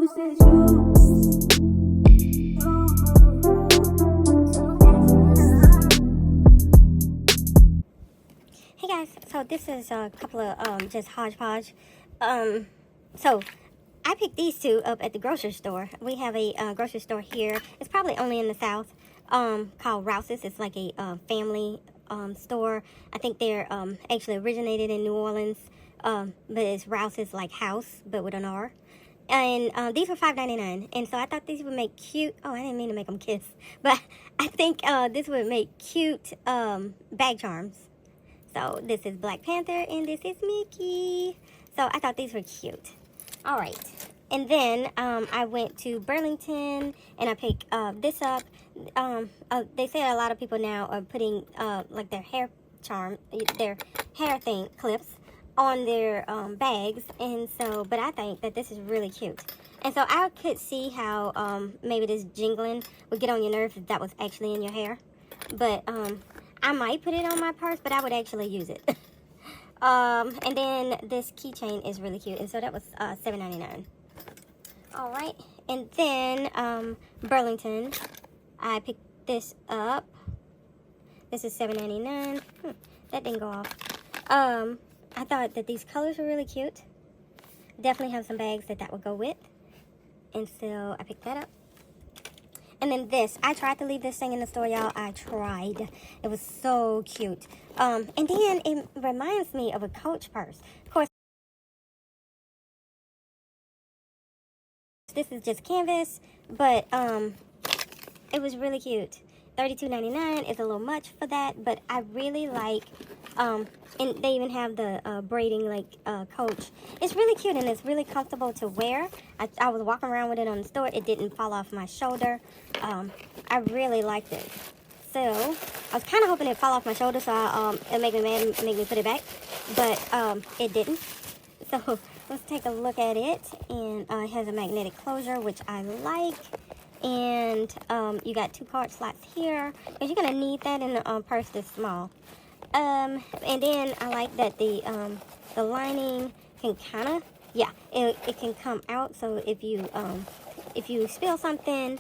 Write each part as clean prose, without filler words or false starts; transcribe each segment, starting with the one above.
this is you. Hey guys, so this is a couple of just hodgepodge. So I picked these two up at the grocery store. We have a grocery store here. It's probably only in the South, called Rouse's. It's like a family store. I think they're actually originated in New Orleans, but it's Rouse's like house, but with an R. And these were $5.99, and so I thought these would make cute. Oh, I didn't mean to make them kiss, but I think this would make cute bag charms. So this is Black Panther and this is Mickey. So I thought these were cute. All right. And then I went to Burlington and I picked this up. They say a lot of people now are putting like their hair thing clips on their bags. And so, but I think that this is really cute. And so I could see how maybe this jingling would get on your nerves if that was actually in your hair. But I might put it on my purse, but I would actually use it. And then this keychain is really cute, and so that was $7.99. All right, and then Burlington, I picked this up. This is $7.99. That didn't go off. I thought that these colors were really cute. Definitely have some bags that would go with, and so I picked that up. And then this, I tried to leave this thing in the store, y'all. I tried. It was so cute. And then it reminds me of a Coach purse. Of course, this is just canvas, but it was really cute. $32.99 is a little much for that, but I really like, and they even have the braiding like Coach. It's really cute and it's really comfortable to wear. I was walking around with it on the store. It didn't fall off my shoulder. I really liked it. So I was kind of hoping it'd fall off my shoulder, so it'd make me mad and make me put it back, but it didn't. So let's take a look at it. And it has a magnetic closure, which I like. And you got 2 card slots here, because you're gonna need that in a purse this small. And then I like that the lining can kind of, it can come out. So if you spill something,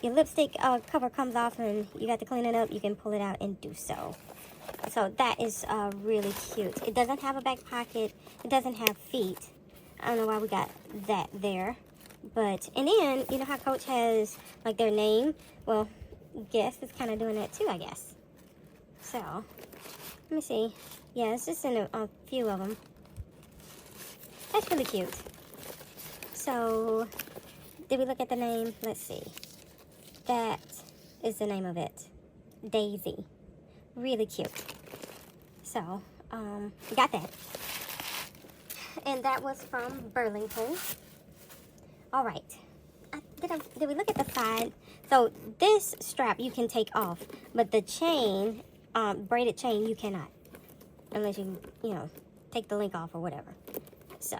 your lipstick cover comes off and you got to clean it up, you can pull it out and do so. So that is really cute. It doesn't have a back pocket. It doesn't have feet. I don't know why we got that there. But, and then, you know how Coach has, like, their name? Well, Guess is kind of doing that too, I guess. So, let me see. Yeah, it's just in a few of them. That's really cute. So, did we look at the name? Let's see. That is the name of it. Daisy. Really cute. So, got that. And that was from Burlington. All right. Did we look at the side? So this strap you can take off, but the chain, braided chain, you cannot, unless you take the link off or whatever. So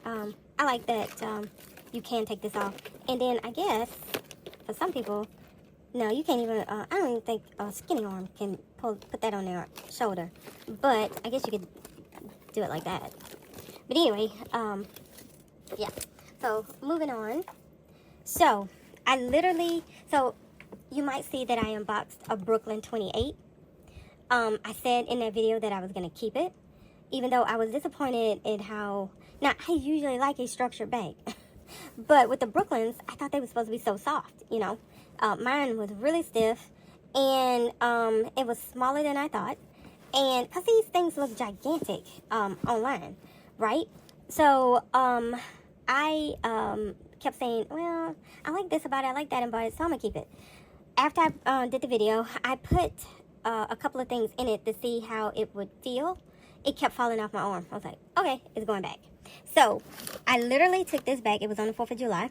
I like that you can take this off. And then I guess for some people, no, you can't even. I don't even think a skinny arm can put that on their shoulder. But I guess you could do it like that. But anyway, yeah. So, moving on. So, so you might see that I unboxed a Brooklyn 28. I said in that video that I was going to keep it, even though I was disappointed in how, now I usually like a structured bag, but with the Brooklyns, I thought they were supposed to be so soft, Mine was really stiff, and it was smaller than I thought, and because these things look gigantic online, right? So, I kept saying, well, I like this about it, I like that about it, so I'm going to keep it. After I did the video, I put a couple of things in it to see how it would feel. It kept falling off my arm. I was like, okay, it's going back. So, I literally took this back. It was on the 4th of July.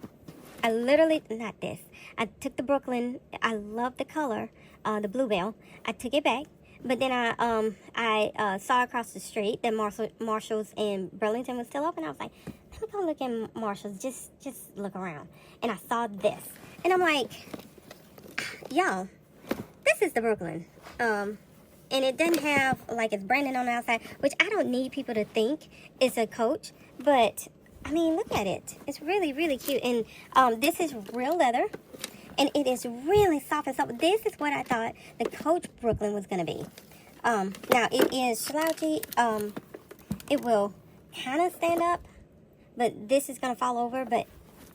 Not this. I took the Brooklyn. I love the color, the Bluebell. I took it back. But then I saw across the street that Marshalls and Burlington was still open. I was like, let me go look at Marshalls, just look around. And I saw this. And I'm like, y'all, this is the Brooklyn. And it doesn't have, like, it's branded on the outside, which I don't need people to think it's a Coach. But I mean, look at it. It's really, really cute. And this is real leather. And it is really soft and soft. This is what I thought the Coach Brooklyn was going to be. Now, it is slouchy. It will kind of stand up. But this is going to fall over. But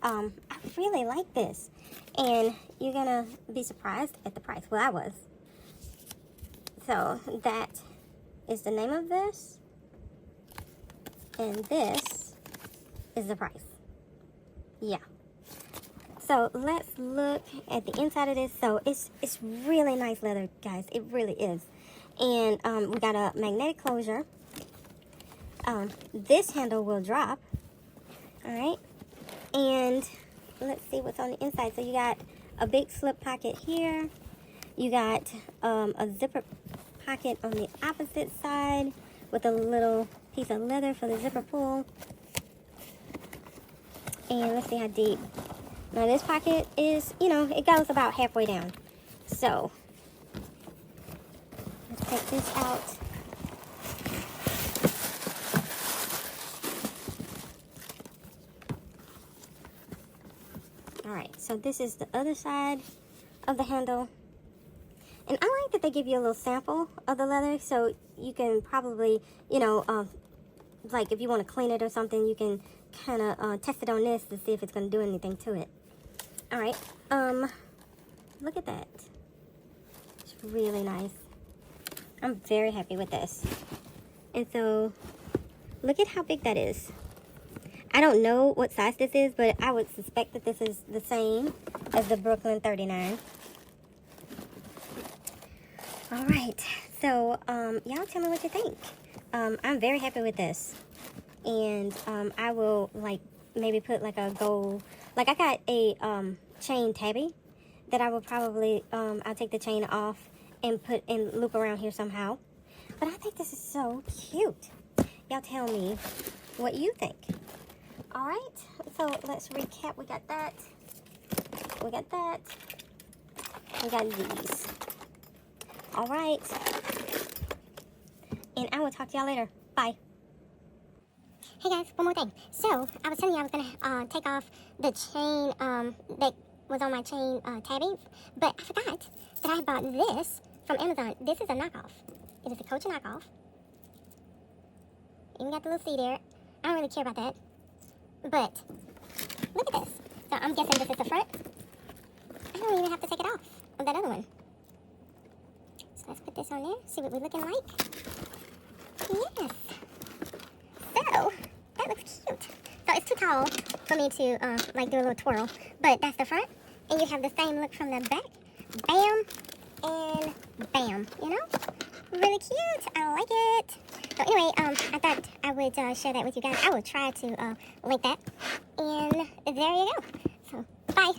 I really like this. And you're going to be surprised at the price. Well, I was. So, that is the name of this. And this is the price. Yeah. So let's look at the inside of this. So it's really nice leather, guys. It really is. And we got a magnetic closure. This handle will drop. All right. And let's see what's on the inside. So you got a big slip pocket here. You got a zipper pocket on the opposite side with a little piece of leather for the zipper pull. And let's see how deep. Now this pocket is, you know, it goes about halfway down. So let's take this out. Alright, so this is the other side of the handle. And I like that they give you a little sample of the leather, so you can probably, you know, like if you want to clean it or something, you can kind of test it on this to see if it's going to do anything to it. All right, look at that. It's really nice. I'm very happy with this. And so, look at how big that is. I don't know what size this is, but I would suspect that this is the same as the Brooklyn 39. All right, so y'all tell me what you think. I'm very happy with this. And I will like maybe put like a gold, like I got a chain tabby that I will probably I'll take the chain off and put and loop around here somehow. But I think this is so cute. Y'all tell me what you think. All right, so let's recap. We got that. We got that. We got these. All right. And I will talk to y'all later. Bye. Hey guys, one more thing. So, I was telling you I was going to take off the chain that was on my chain tabby, but I forgot that I bought this from Amazon. This is a knockoff. It is a Coach knockoff. Even got the little C there. I don't really care about that. But, look at this. So, I'm guessing this is the front. I don't even have to take it off of that other one. So, let's put this on there. See what we're looking like. Yes. So, that looks cute. So it's too tall for me to like do a little twirl. But that's the front. And you have the same look from the back. Bam and bam. You know? Really cute. I like it. So anyway, I thought I would share that with you guys. I will try to link that. And there you go. So, bye.